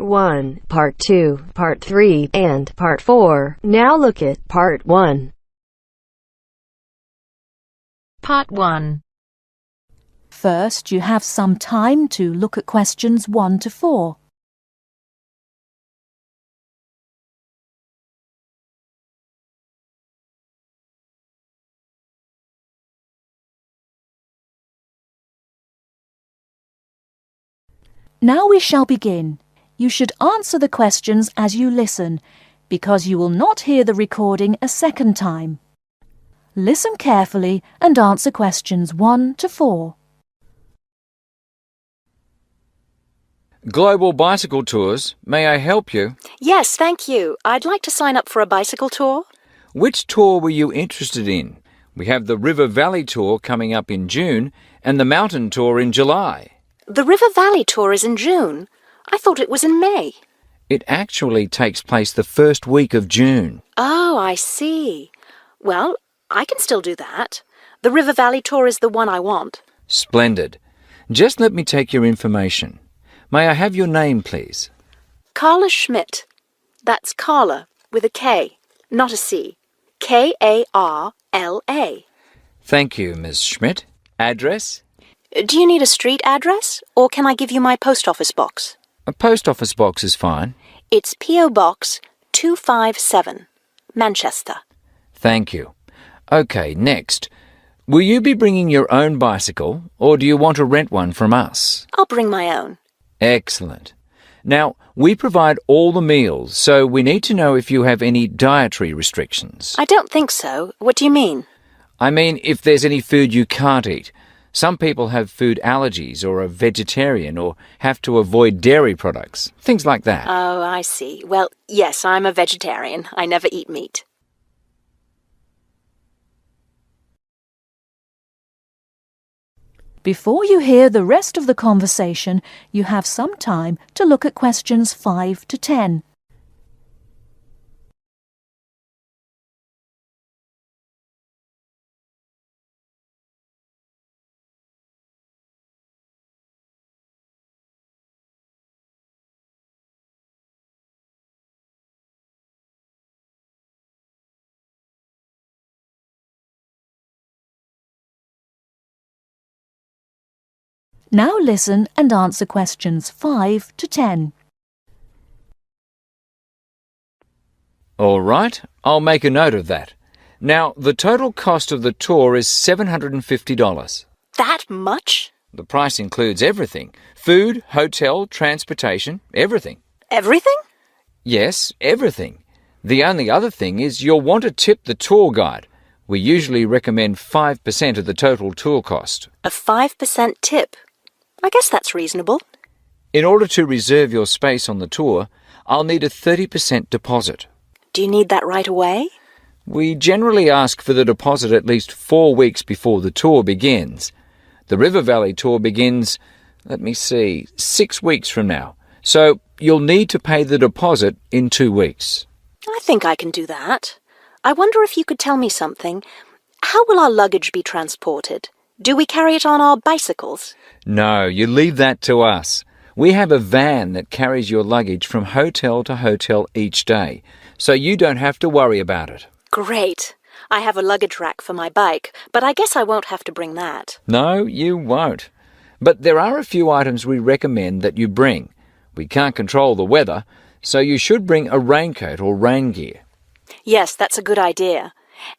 1, Part 2, Part 3, and Part 4. Now look at Part 1. Part 1. First, you have some time to look at questions 1 to 4. Now we shall begin. You should answer the questions as you listen, because you will not hear the recording a second time. Listen carefully and answer questions 1 to 4. Global Bicycle Tours, may I help you? Yes, thank you. I'd like to sign up for a bicycle tour. Which tour were you interested in? We have the River Valley Tour coming up in June and the Mountain Tour in July. The River Valley tour is in June. I thought it was in May. It actually takes place the first week of June. Oh, I see. Well, I can still do that. The River Valley tour is the one I want. Splendid. Just let me take your information. May I have your name, please? Carla Schmidt. That's Carla with a K, not a C. K-A-R-L-A. Thank you, Ms. Schmidt. Address? Do you need a street address, or can I give you my post office box? A post office box is fine. It's P.O. Box 257, Manchester. Thank you. OK, next. Will you be bringing your own bicycle, or do you want to rent one from us? I'll bring my own. Excellent. Now, we provide all the meals, so we need to know if you have any dietary restrictions. I don't think so. What do you mean? I mean, if there's any food you can't eat. Some people have food allergies or are vegetarian or have to avoid dairy products, things like that. Oh, I see. Well, yes, I'm a vegetarian. I never eat meat. Before you hear the rest of the conversation, you have some time to look at questions 5 to 10. Now listen and answer questions 5 to 10. All right, I'll make a note of that. Now, the total cost of the tour is $750. That much? The price includes everything. Food, hotel, transportation, everything. Everything? Yes, everything. The only other thing is you'll want to tip the tour guide. We usually recommend 5% of the total tour cost. A 5% tip. I guess that's reasonable. In order to reserve your space on the tour, I'll need a 30% deposit. Do you need that right away? We generally ask for the deposit at least 4 weeks before the tour begins. The River Valley tour begins, 6 weeks from now. So you'll need to pay the deposit in 2 weeks. I think I can do that. I wonder if you could tell me something. How will our luggage be transported? Do we carry it on our bicycles? No, you leave that to us. We have a van that carries your luggage from hotel to hotel each day, so you don't have to worry about it. Great. I have a luggage rack for my bike, but I guess I won't have to bring that. No, you won't. But there are a few items we recommend that you bring. We can't control the weather, so you should bring a raincoat or rain gear. Yes, that's a good idea.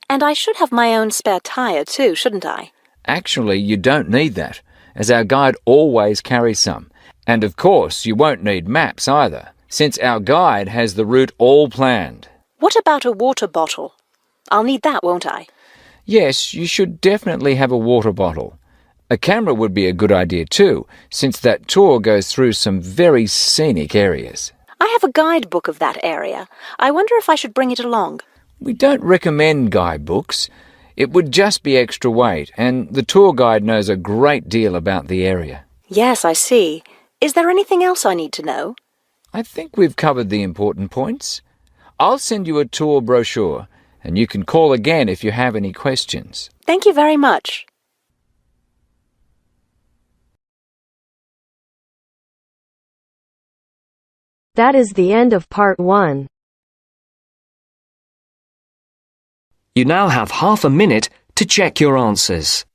And I should have my own spare tyre too, shouldn't I? Actually, you don't need that, as our guide always carries some. And of course, you won't need maps either, since our guide has the route all planned. What about a water bottle? I'll need that, won't I? Yes, you should definitely have a water bottle. A camera would be a good idea too, since that tour goes through some very scenic areas. I have a guidebook of that area. I wonder if I should bring it along. We don't recommend guidebooks. It would just be extra weight, and the tour guide knows a great deal about the area. Yes, I see. Is there anything else I need to know? I think we've covered the important points. I'll send you a tour brochure, and you can call again if you have any questions. Thank you very much. That is the end of part 1. You now have half a minute to check your answers.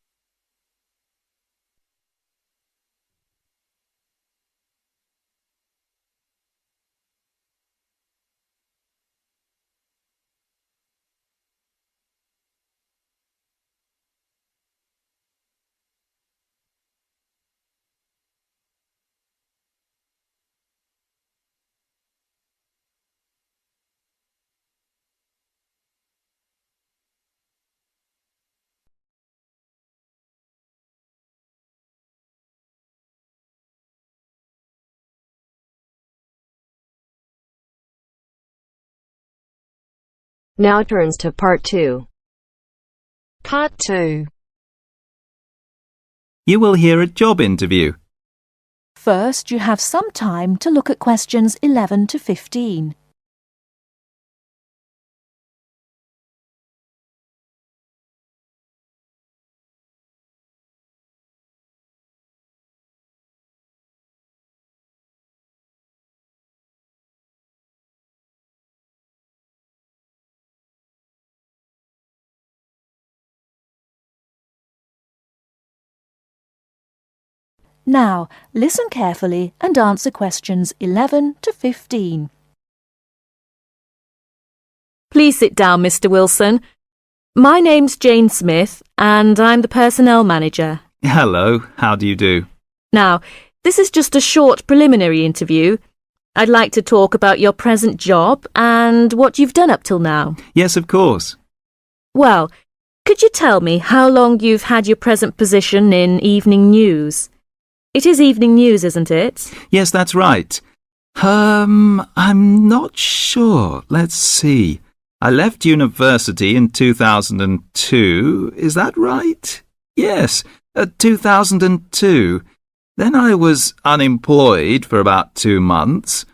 Now turns to part 2. Part 2. You will hear a job interview. First, you have some time to look at questions 11 to 15. Now, listen carefully and answer questions 11 to 15. Please sit down, Mr. Wilson. My name's Jane Smith, and I'm the personnel manager. Hello, how do you do? Now, this is just a short preliminary interview. I'd like to talk about your present job and what you've done up till now. Yes, of course. Well, could you tell me how long you've had your present position in evening news? It is evening news, isn't it? Yes, that's right. I'm not sure. Let's see. I left university in 2002. Is that right? Yes, 2002. Then I was unemployed for about 2 months.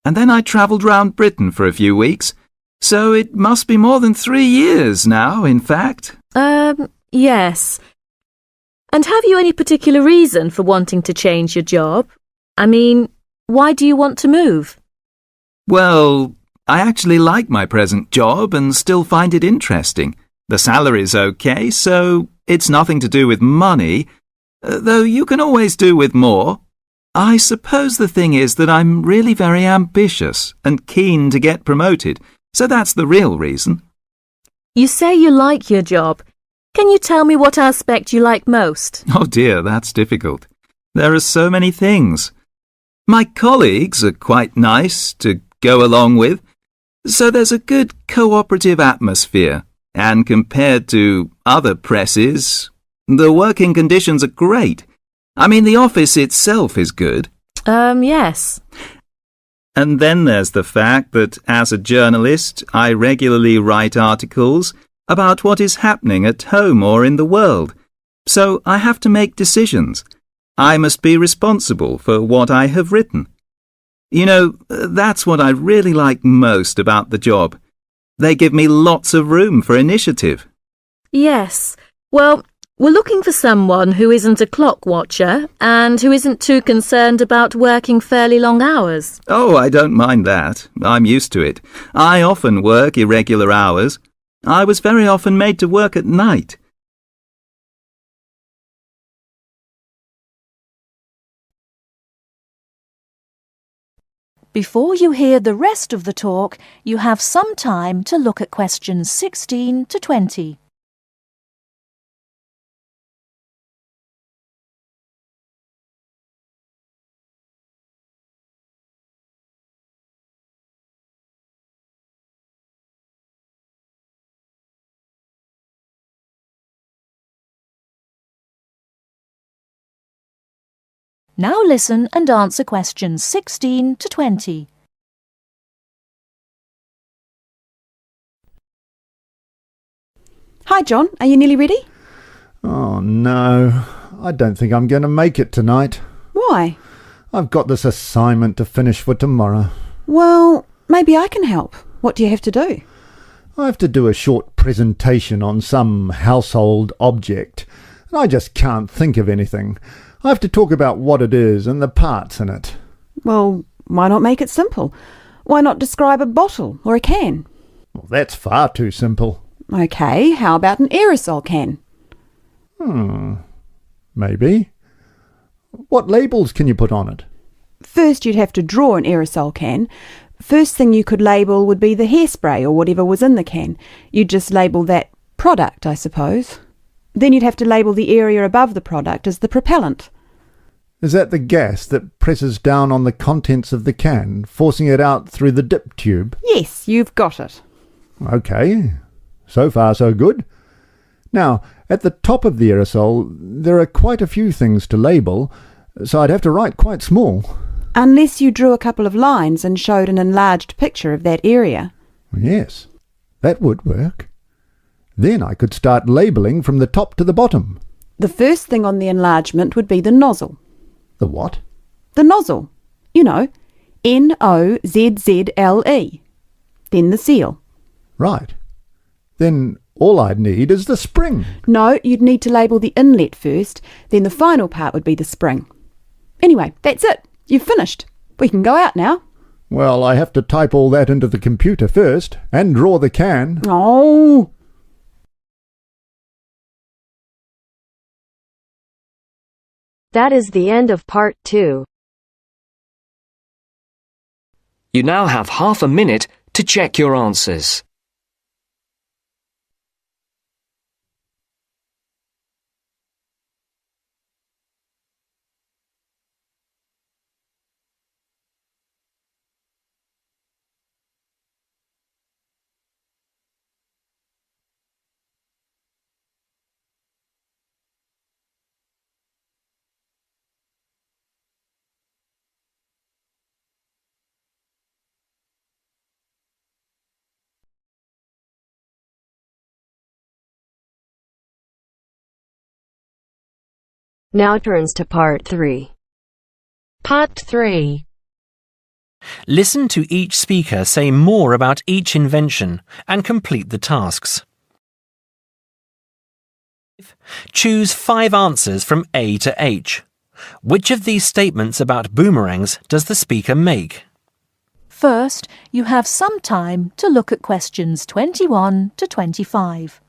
And then I travelled round Britain for a few weeks. So it must be more than 3 years now, in fact. Yes. And have you any particular reason for wanting to change your job? I mean, why do you want to move? Well, I actually like my present job and still find it interesting. The salary's okay, so it's nothing to do with money, though you can always do with more. I suppose the thing is that I'm really very ambitious and keen to get promoted, so that's the real reason. You say you like your job. Can you tell me what aspect you like most? Oh dear, that's difficult. There are so many things. My colleagues are quite nice to go along with, so there's a good cooperative atmosphere, and compared to other presses, the working conditions are great. I mean, the office itself is good. Yes. And then there's the fact that as a journalist, I regularly write articles about what is happening at home or in the world. So I have to make decisions. I must be responsible for what I have written. You know, that's what I really like most about the job. They give me lots of room for initiative. Yes. Well, we're looking for someone who isn't a clock watcher and who isn't too concerned about working fairly long hours. Oh, I don't mind that. I'm used to it. I often work irregular hours. I was very often made to work at night. Before you hear the rest of the talk, you have some time to look at questions 16 to 20. Now listen and answer questions 16 to 20. Hi, John. Are you nearly ready? Oh, no. I don't think I'm going to make it tonight. Why? I've got this assignment to finish for tomorrow. Well, maybe I can help. What do you have to do? I have to do a short presentation on some household object, and I just can't think of anything. I have to talk about what it is and the parts in it. Well, Why not make it simple? Why not describe a bottle or a can? Well, that's far too simple. OK, how about an aerosol can? Maybe. What labels can you put on it? First you'd have to draw an aerosol can. First thing you could label would be the hairspray or whatever was in the can. You'd just label that product, I suppose. Then you'd have to label the area above the product as the propellant. Is that the gas that presses down on the contents of the can, forcing it out through the dip tube? Yes, you've got it. OK. So far, so good. Now, at the top of the aerosol, there are quite a few things to label, so I'd have to write quite small. Unless you drew a couple of lines and showed an enlarged picture of that area. Yes, that would work. Then I could start labelling from the top to the bottom. The first thing on the enlargement would be the nozzle. The what? The nozzle. You know, Nozzle. Then the seal. Right. Then all I'd need is the spring. No, you'd need to label the inlet first, then the final part would be the spring. Anyway, that's it. You've finished. We can go out now. Well, I have to type all that into the computer first, and draw the can. Oh! That is the end of part 2. You now have half a minute to check your answers. Now turns to part 3. Part 3. Listen to each speaker say more about each invention and complete the tasks. Choose 5 answers from A to H. Which of these statements about boomerangs does the speaker make? First, you have some time to look at questions 21 to 25.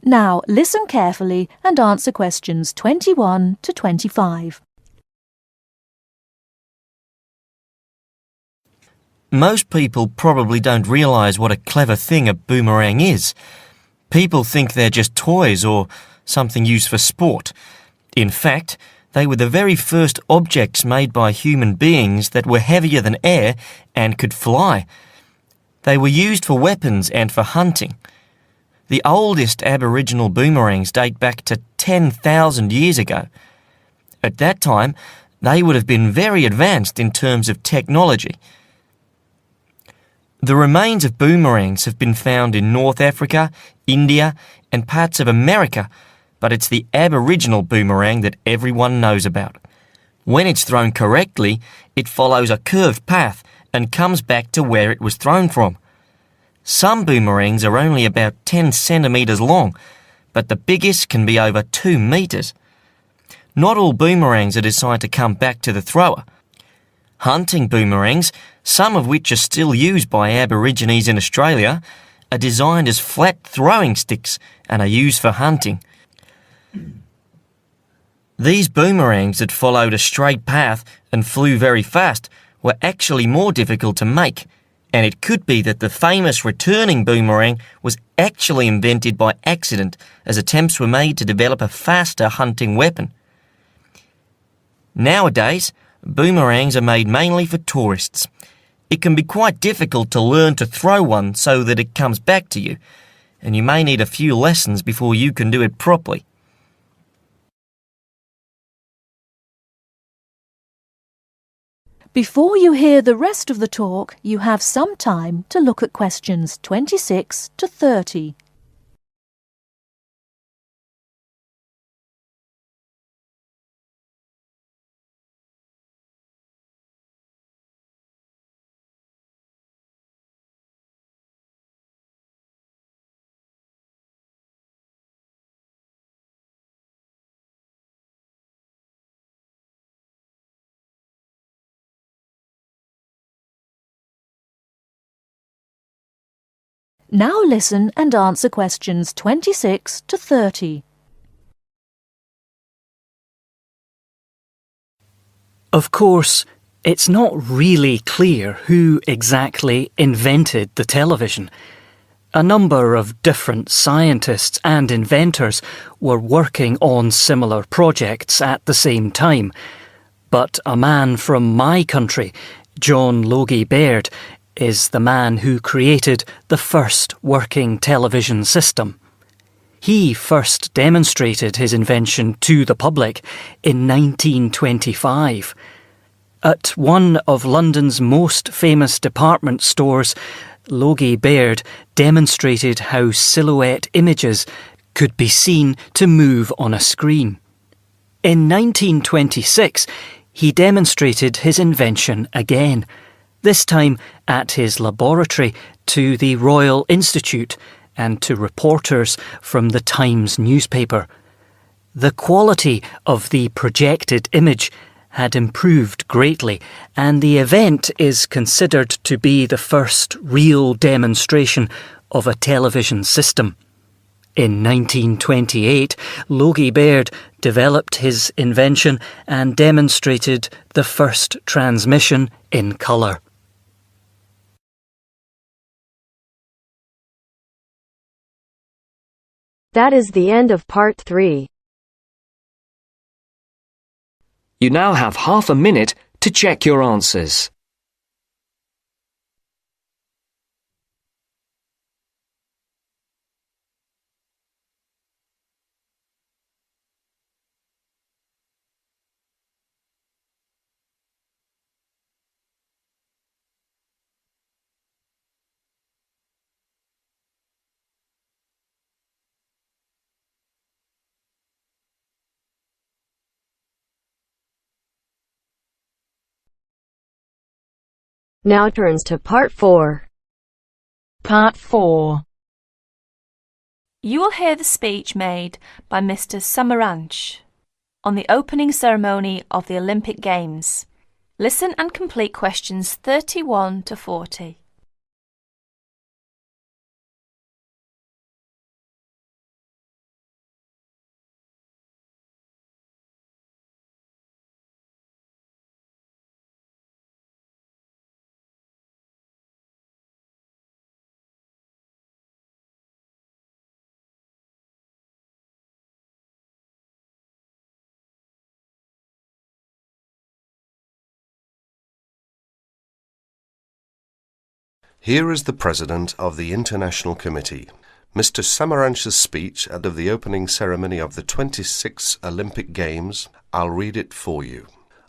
Now listen carefully and answer questions 21 to 25. Most people probably don't realise what a clever thing a boomerang is. People think they're just toys or something used for sport. In fact, they were the very first objects made by human beings that were heavier than air and could fly. They were used for weapons and for hunting. The oldest Aboriginal boomerangs date back to 10,000 years ago. At that time, they would have been very advanced in terms of technology. The remains of boomerangs have been found in North Africa, India, and parts of America, but it's the Aboriginal boomerang that everyone knows about. When it's thrown correctly, it follows a curved path and comes back to where it was thrown from. Some boomerangs are only about 10 centimetres long, but the biggest can be over 2 metres. Not all boomerangs are designed to come back to the thrower. Hunting boomerangs, some of which are still used by Aborigines in Australia, are designed as flat throwing sticks and are used for hunting. These boomerangs that followed a straight path and flew very fast were actually more difficult to make, and it could be that the famous returning boomerang was actually invented by accident as attempts were made to develop a faster hunting weapon. Nowadays, boomerangs are made mainly for tourists. It can be quite difficult to learn to throw one so that it comes back to you, and you may need a few lessons before you can do it properly. Before you hear the rest of the talk, you have some time to look at questions 26 to 30. Now listen and answer questions 26 to 30. Of course, it's not really clear who exactly invented the television. A number of different scientists and inventors were working on similar projects at the same time. But a man from my country, John Logie Baird, is the man who created the first working television system. He first demonstrated his invention to the public in 1925. At one of London's most famous department stores, Logie Baird demonstrated how silhouette images could be seen to move on a screen. In 1926, he demonstrated his invention again, this time at his laboratory to the Royal Institute and to reporters from the Times newspaper. The quality of the projected image had improved greatly, and the event is considered to be the first real demonstration of a television system. In 1928, Logie Baird developed his invention and demonstrated the first transmission in colour. That is the end of part 3. You now have half a minute to check your answers. Now turns to part 4. Part 4. You will hear the speech made by Mr. Samaranch on the opening ceremony of the Olympic Games. Listen and complete questions 31 to 40. Here is the President of the International Committee, Mr. Samaranch's speech at the opening ceremony of the 26th Olympic Games. I'll read it for you.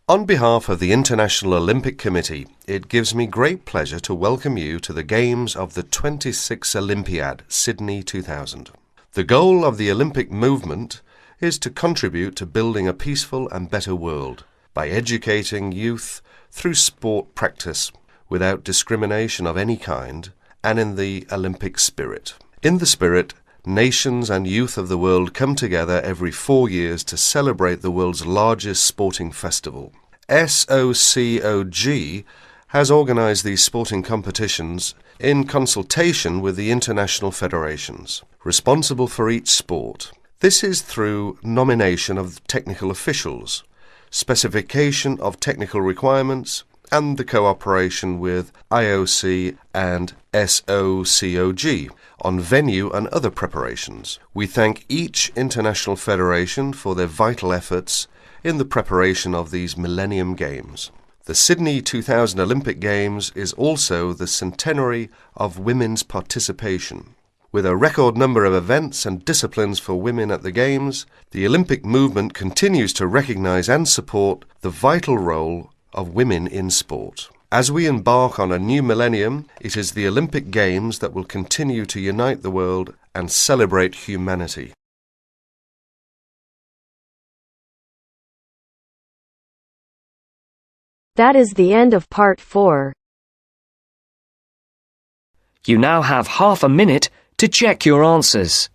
On behalf of the International Olympic Committee, it gives me great pleasure to welcome you to the Games of the 26th Olympiad, Sydney 2000. The goal of the Olympic movement is to contribute to building a peaceful and better world by educating youth through sport practice, without discrimination of any kind, and in the Olympic spirit. In the spirit, nations and youth of the world come together every 4 years to celebrate the world's largest sporting festival. SOCOG has organised these sporting competitions in consultation with the international federations, responsible for each sport. This is through nomination of technical officials, specification of technical requirements, and the cooperation with IOC and SOCOG on venue and other preparations. We thank each international federation for their vital efforts in the preparation of these Millennium Games. The Sydney 2000 Olympic Games is also the centenary of women's participation. With a record number of events and disciplines for women at the Games, the Olympic movement continues to recognise and support the vital role of women in sport. As we embark on a new millennium, it is the Olympic Games that will continue to unite the world and celebrate humanity. That is the end of part 4. You now have half a minute to check your answers.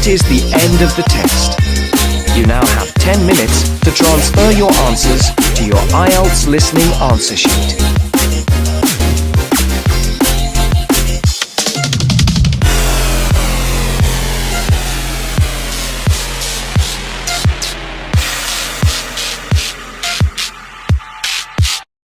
That is the end of the test. You now have 10 minutes to transfer your answers to your IELTS listening answer sheet.